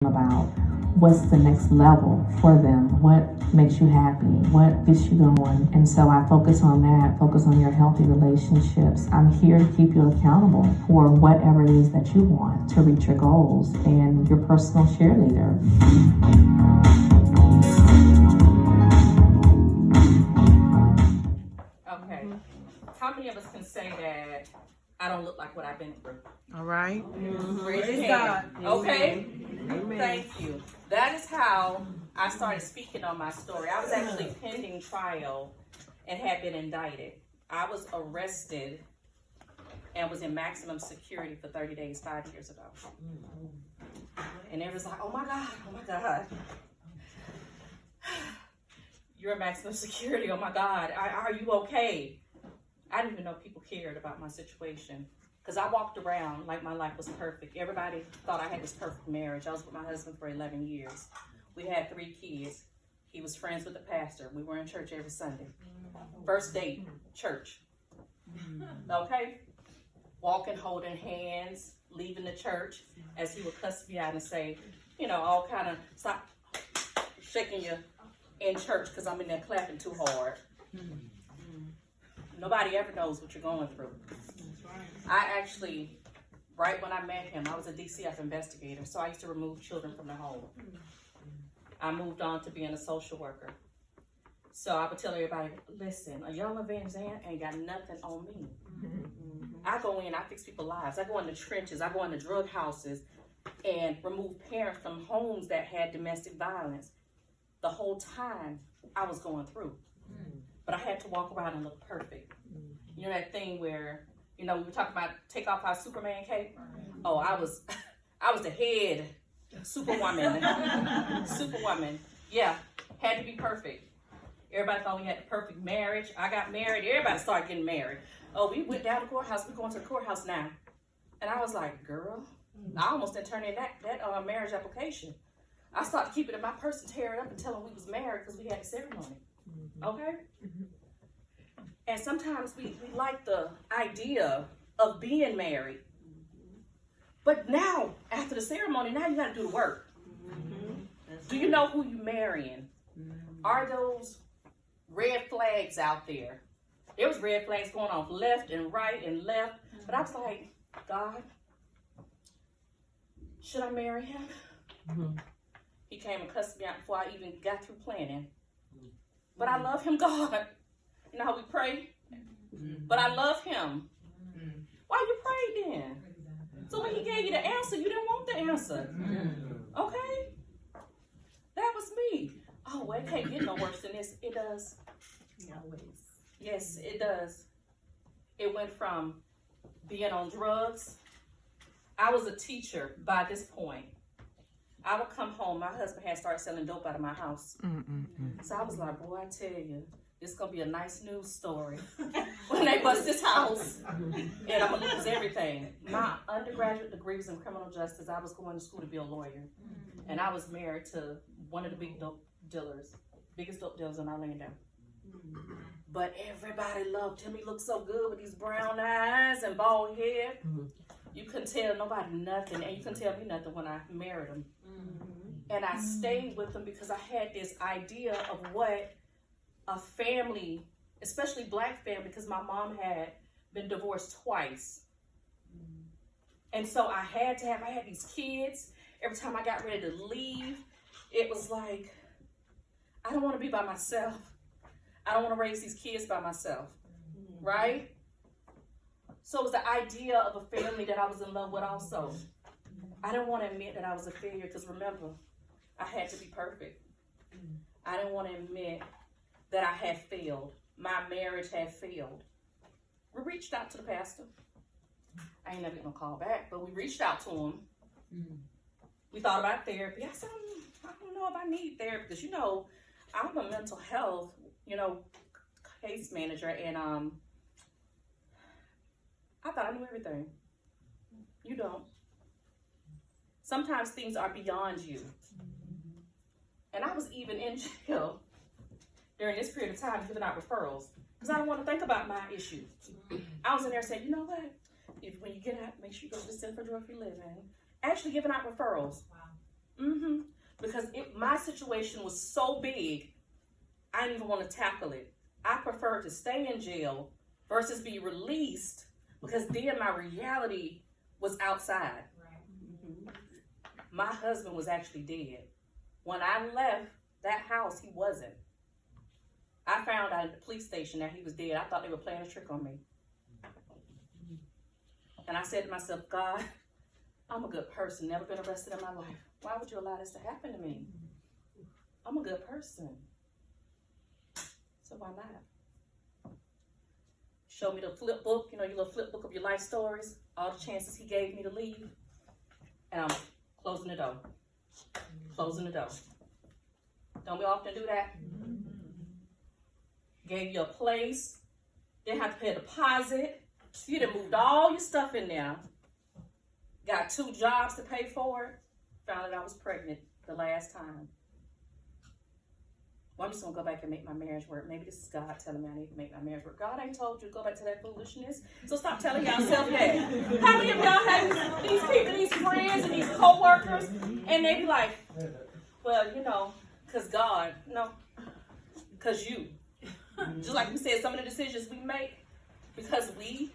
about what's the next level for them, what makes you happy, what gets you going. And so I focus on that, focus on your healthy relationships. I'm here to keep you accountable for whatever it is that you want to reach your goals, and your personal cheerleader. Okay. How many of us can say that I don't look like what I've been through? All right. Raise your hand. Okay. Amen. Thank you. That is how I started speaking on my story. I was actually pending trial and had been indicted. I was arrested and was in maximum security for 30 days 5 years ago. And it was like, oh my God. You're in maximum security, oh my God. Are you okay? I didn't even know people cared about my situation. Because I walked around like my life was perfect. Everybody thought I had this perfect marriage. I was with my husband for 11 years. We had 3 kids. He was friends with the pastor. We were in church every Sunday. First date, church. Okay? Walking, holding hands, leaving the church as he would cuss me out and say, all kind of, stop shaking you in church because I'm in there clapping too hard. Nobody ever knows what you're going through. I actually, right when I met him, I was a DCF investigator, so I used to remove children from the home. I moved on to being a social worker. So I would tell everybody, listen, a young evangelist ain't got nothing on me. I go in, I fix people's lives. I go in the trenches, I go in the drug houses and remove parents from homes that had domestic violence. The whole time I was going through. But I had to walk around and look perfect. You know that thing where, we were talking about take off our Superman cape? Oh, I was the head superwoman. Superwoman. Yeah, had to be perfect. Everybody thought we had the perfect marriage. I got married. Everybody started getting married. Oh, we went down to the courthouse. We're going to the courthouse now. And I was like, girl, I almost didn't turn in that marriage application. I started keeping it in my purse and tear it up and tell them we was married because we had a ceremony. Okay? And sometimes we like the idea of being married. But now, after the ceremony, now you got to do the work. Do you know who you're marrying? Are those red flags out there? There was red flags going on left and right and left. But I was like, God, should I marry him? He came and cussed me out before I even got through planning. But I love him, God. You know how we pray? But I love him. Why you prayed then? So when he gave you the answer, you didn't want the answer. Okay? That was me. Oh, well, it can't get no worse than this. It does. Yes, it does. It went from being on drugs. I was a teacher by this point. I would come home. My husband had started selling dope out of my house. So I was like, boy, I tell you, this is going to be a nice news story when they bust this house. And I'm going to lose everything. My undergraduate degree was in criminal justice. I was going to school to be a lawyer. And I was married to one of the big dope dealers, biggest dope dealers in Orlando. But everybody loved him. He looked so good with these brown eyes and bald hair. You couldn't tell nobody nothing, and you couldn't tell me nothing when I married him. And I stayed with him because I had this idea of what a family, especially black family, because my mom had been divorced twice. And so I had these kids. Every time I got ready to leave, it was like, I don't want to be by myself. I don't want to raise these kids by myself, right? So it was the idea of a family that I was in love with also. I didn't want to admit that I was a failure because remember, I had to be perfect. I didn't want to admit that I had failed. My marriage had failed. We reached out to the pastor. I ain't never getting a call back, but we reached out to him. We thought about therapy. I said, I don't know if I need therapy because, I'm a mental health, case manager, and I thought I knew everything. You don't. Sometimes things are beyond you. And I was even in jail during this period of time giving out referrals because I don't want to think about my issues. I was in there saying, you know what? When you get out, make sure you go to the Center for Drug Free Living. Actually giving out referrals. Wow. because my situation was so big, I didn't even want to tackle it. I preferred to stay in jail versus be released, because then my reality was outside. My husband was actually dead. When I left that house, he wasn't. I found out at the police station that he was dead. I thought they were playing a trick on me. And I said to myself, God, I'm a good person, never been arrested in my life. Why would you allow this to happen to me? I'm a good person. So why not? Show me the flip book, your little flip book of your life stories, all the chances he gave me to leave. And I'm closing the door. Closing the door. Don't we often do that? Gave you a place, didn't have to pay a deposit. You done moved all your stuff in there. Got 2 jobs to pay for it. Found out I was pregnant the last time. Well, I'm just gonna go back and make my marriage work. Maybe this is God telling me I need to make my marriage work. God ain't told you to go back to that foolishness. So stop telling yourself that. How many of y'all have these people, these friends and these co-workers, and they be like, well, because God, no, because you. Just like we said, some of the decisions we make, because we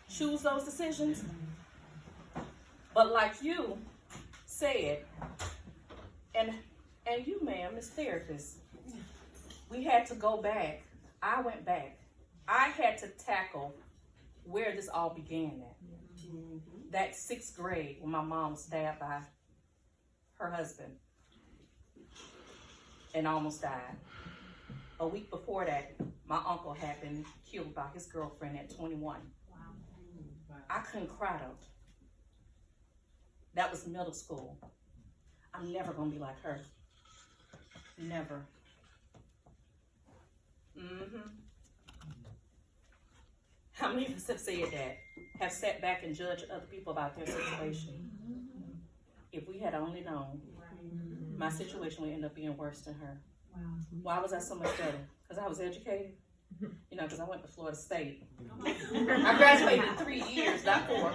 choose those decisions. But like you said, and you, ma'am, as therapist, we had to go back. I went back. I had to tackle where this all began at. That 6th grade when my mom was stabbed by her husband and almost died. A week before that, my uncle had been killed by his girlfriend at 21. Wow. I couldn't cry though. That was middle school. I'm never gonna be like her. Never. How many of us have said that? Have sat back and judged other people about their situation? If we had only known, my situation would end up being worse than her. Wow. Why was I so much better? Because I was educated? Because I went to Florida State. I graduated in 3 years, not 4.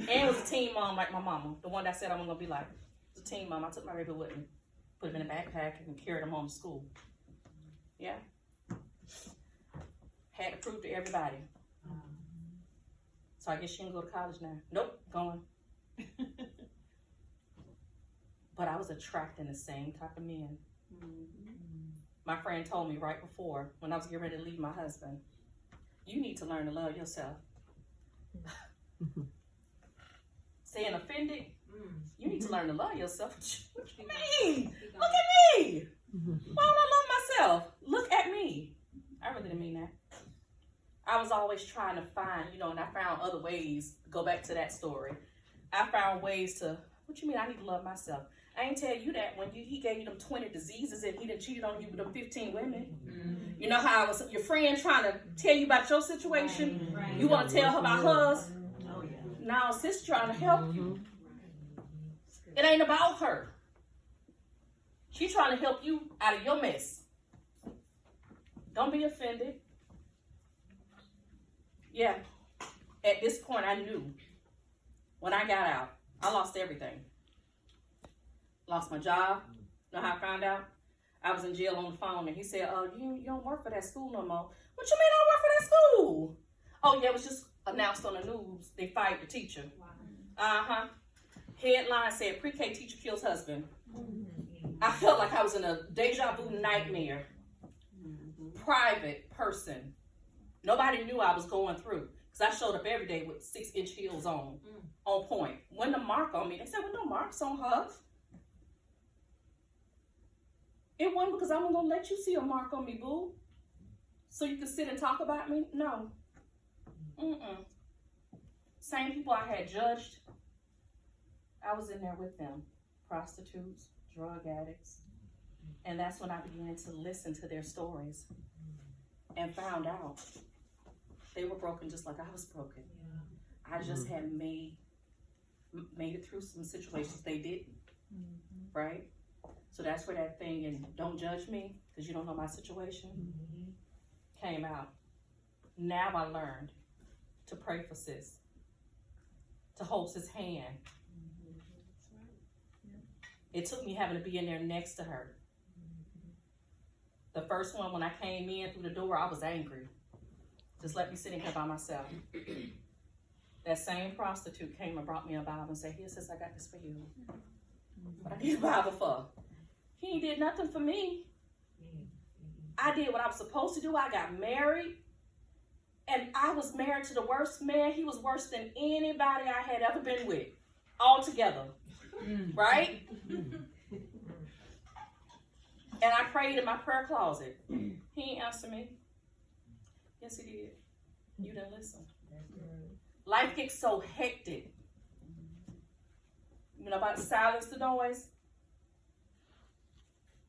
And was a teen mom like my mama. The one that said I'm going to be like. Was a teen mom. I took my baby with me, put him in a backpack, and carried him home to school. Yeah. Had to prove to everybody. So I guess she can go to college now. Nope, going. But I was attracting the same type of men. My friend told me right before, when I was getting ready to leave my husband, you need to learn to love yourself. Saying offended, you need to learn to love yourself. What you mean? Look at me. Why don't I love myself? Look at me. I really didn't mean that. I was always trying to find, and I found other ways. Go back to that story. I found ways to, what you mean I need to love myself? I ain't tell you that when he gave you them 20 diseases and he done cheated on you with them 15 women. You know how it was your friend trying to tell you about your situation? Right. You want to tell her about hers? Oh, yeah. Now sis trying to help you. It ain't about her. She's trying to help you out of your mess. Don't be offended. Yeah. At this point, I knew when I got out, I lost everything. Lost my job. Know how I found out? I was in jail on the phone, and he said, you don't work for that school no more. What you mean I don't work for that school? Oh, yeah, it was just announced on the news. They fired the teacher. Wow. Headline said, pre-K teacher kills husband. I felt like I was in a deja vu nightmare. Private person. Nobody knew I was going through. Because I showed up every day with 6-inch heels on point. Wasn't a mark on me. They said, well, no marks on her. It wasn't because I wasn't going to let you see a mark on me, boo. So you could sit and talk about me? No. Same people I had judged, I was in there with them. Prostitutes, drug addicts. And that's when I began to listen to their stories and found out they were broken just like I was broken. Yeah. I just had made it through some situations they didn't, right? So that's where that thing, and don't judge me because you don't know my situation, came out. Now I learned to pray for sis, to hold his hand. It took me having to be in there next to her. The first one, when I came in through the door, I was angry. Just let me sit in here by myself. That same prostitute came and brought me a Bible and said, "Here, sis, I got this for you." What I need a Bible for? He ain't did nothing for me. I did what I was supposed to do. I got married. And I was married to the worst man. He was worse than anybody I had ever been with. All together. Right? And I prayed in my prayer closet. He ain't answer me. Yes, he did. You didn't listen. Life gets so hectic. You know about silence the noise?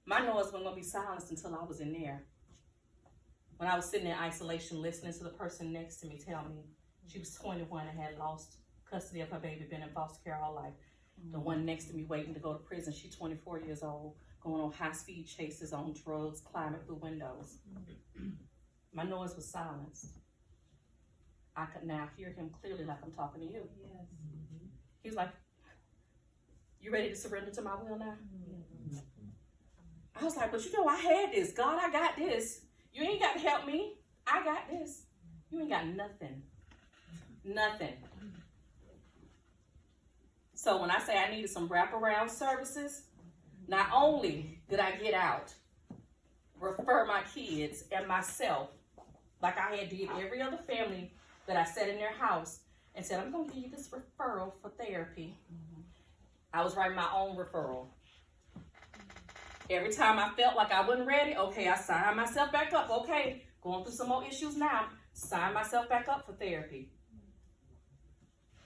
My noise wasn't going to be silenced until I was in there. When I was sitting in isolation listening to the person next to me tell me she was 21 and had lost custody of her baby, been in foster care all life. The one next to me waiting to go to prison, she's 24 years old, going on high-speed chases on drugs, climbing through windows. My noise was silenced. I could now hear him clearly like I'm talking to you. Yes. He was like, "You ready to surrender to my will now?" I was like, "But you know I had this. God, I got this. You ain't got to help me. I got this. You ain't got nothing. Nothing." So when I say I needed some wraparound services, not only did I get out, refer my kids and myself, like I had did every other family that I sat in their house and said, "I'm going to give you this referral for therapy." I was writing my own referral. Every time I felt like I wasn't ready, okay, I signed myself back up. Okay, going through some more issues now, sign myself back up for therapy.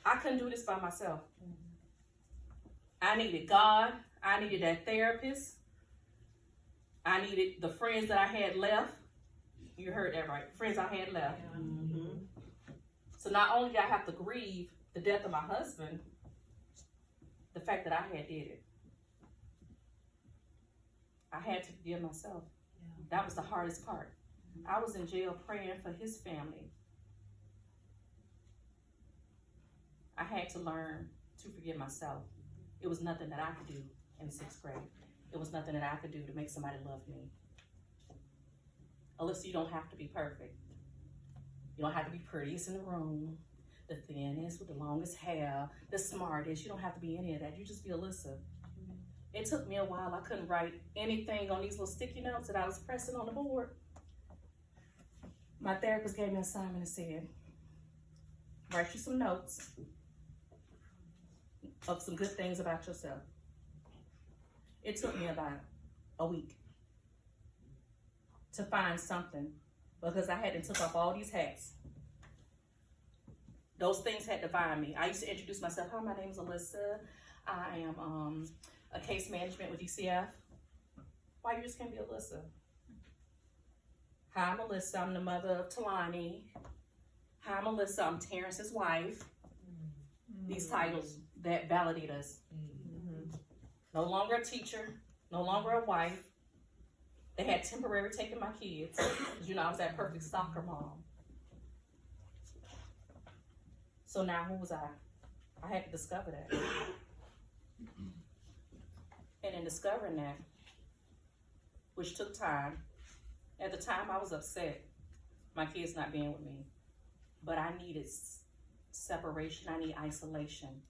I couldn't do this by myself. I needed God. I needed that therapist. I needed the friends that I had left. You heard that right. Friends I had left. So not only did I have to grieve the death of my husband, the fact that I had did it. I had to forgive myself. That was the hardest part. I was in jail praying for his family. I had to learn to forgive myself. It was nothing that I could do in 6th grade. It was nothing that I could do to make somebody love me. Alyssa, you don't have to be perfect. You don't have to be prettiest in the room, the thinnest with the longest hair, the smartest. You don't have to be any of that. You just be Alyssa. It took me a while. I couldn't write anything on these little sticky notes that I was pressing on the board. My therapist gave me an assignment and said, "Write you some notes of some good things about yourself." It took me about a week to find something because I hadn't took off all these hats. Those things had defined me. I used to introduce myself. "Hi, my name is Alyssa. I am a case management with DCF." Why you just can't be Alyssa? "Hi, I'm Alyssa. I'm the mother of Talani. Hi, I'm Alyssa. I'm Terrence's wife." These titles that validate us. No longer a teacher, no longer a wife. They had temporary taking my kids. You know, I was that perfect soccer mom. So now who was I? I had to discover that. And in discovering that, which took time, at the time I was upset, my kids not being with me. But I needed separation, I need isolation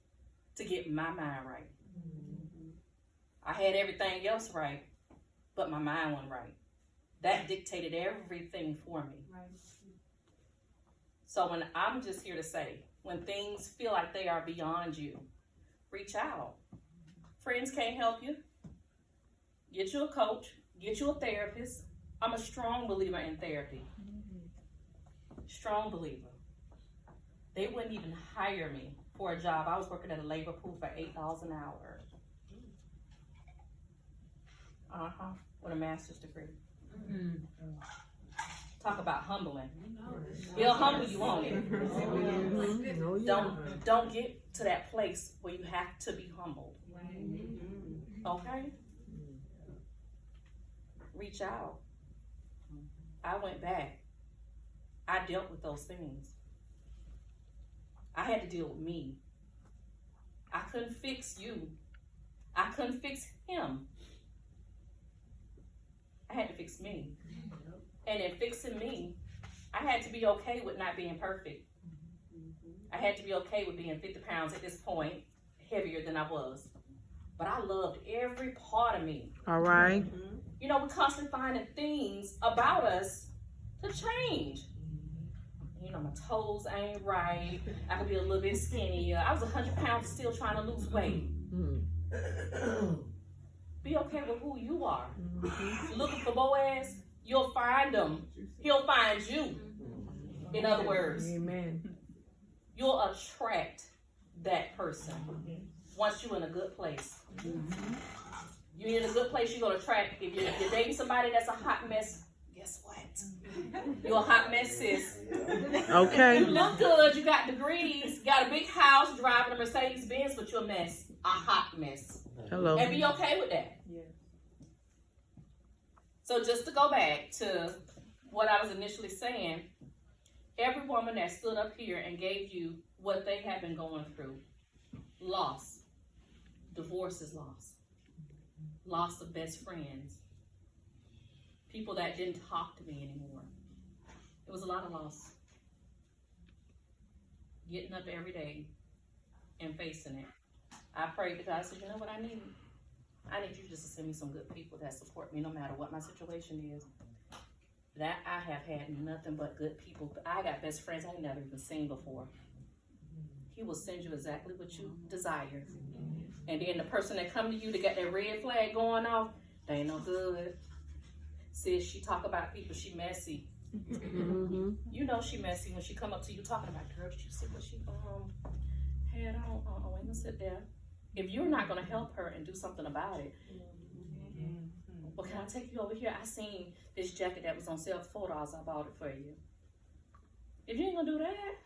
to get my mind right. I had everything else right, but my mind wasn't right. That dictated everything for me. So when I'm just here to say, when things feel like they are beyond you, reach out. Friends can't help you. Get you a coach, get you a therapist. I'm a strong believer in therapy. Strong believer. They wouldn't even hire me for a job. I was working at a labor pool for $8 an hour. With a master's degree. Talk about humbling. He'll humble you on it. Don't get to that place where you have to be humbled. Okay? Reach out. I went back. I dealt with those things. I had to deal with me. I couldn't fix you. I couldn't fix him. I had to fix me. And in fixing me, I had to be okay with not being perfect. I had to be okay with being 50 pounds at this point, heavier than I was. But I loved every part of me. All right. You know, we're constantly finding things about us to change. You know, my toes ain't right. I could be a little bit skinnier. I was 100 pounds still trying to lose weight. Be okay with who you are. Looking for Boaz, you'll find him. He'll find you. In other words, Amen. you'll attract that person once you're in a good place. You're in a good place, you're going to attract. If you're dating somebody that's a hot mess, guess what? You're a hot mess, sis. Okay. You look good, you got degrees, got a big house, driving a Mercedes Benz, but you're a mess. A hot mess. Hello. And be okay with that. Yeah. So just to go back to what I was initially saying, every woman that stood up here and gave you what they have been going through, loss, divorce is loss, loss of best friends, people that didn't talk to me anymore. It was a lot of loss. Getting up every day and facing it. I prayed to God, I said, you know what I need? I need you just to send me some good people that support me no matter what my situation is. That I have had nothing but good people. I got best friends I ain't never even seen before. He will send you exactly what you desire. And then the person that come to you that got that red flag going off, they ain't no good. Sis, she talk about people, she messy. You know she messy when she come up to you talking about, girl, did you see what she had on? Ain't gonna sit there. If you're not gonna help her and do something about it, well, can I take you over here? I seen this jacket that was on sale for $4. I bought it for you. If you ain't gonna do that,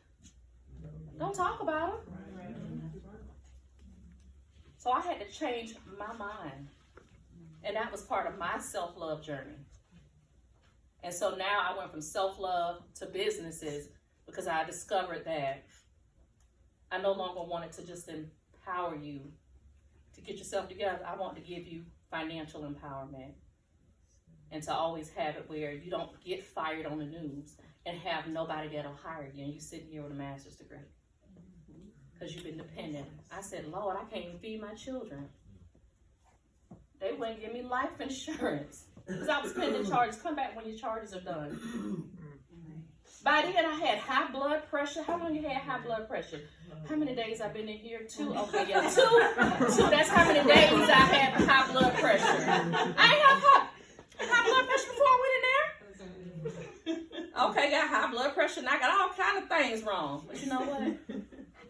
don't talk about it. So I had to change my mind. And that was part of my self-love journey. And so now I went from self-love to businesses because I discovered that I no longer wanted to just empower you to get yourself together. I want to give you financial empowerment and to always have it where you don't get fired on the news and have nobody that'll hire you and you sitting here with a master's degree because you've been dependent. I said, Lord, I can't even feed my children. They wouldn't give me life insurance because I was pending charges. Come back when your charges are done. By then, I had high blood pressure. How long you had high blood pressure? How many days I've been in here? 2? Okay, yeah, 2. That's how many days I had high blood pressure. I ain't have high blood pressure before I went in there. Okay, got high blood pressure, and I got all kind of things wrong. But you know what?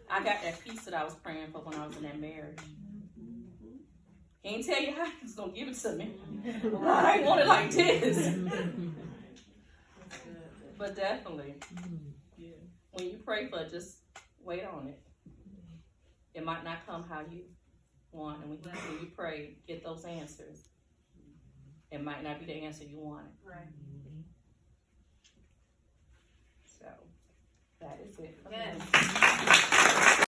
I got that peace that I was praying for when I was in that marriage. He ain't tell you how he was going to give it to me. I ain't want it like this. But definitely, when you pray for it, just wait on it. It might not come how you want. And when you pray, get those answers. It might not be the answer you wanted. Right. So, that is it. Yes.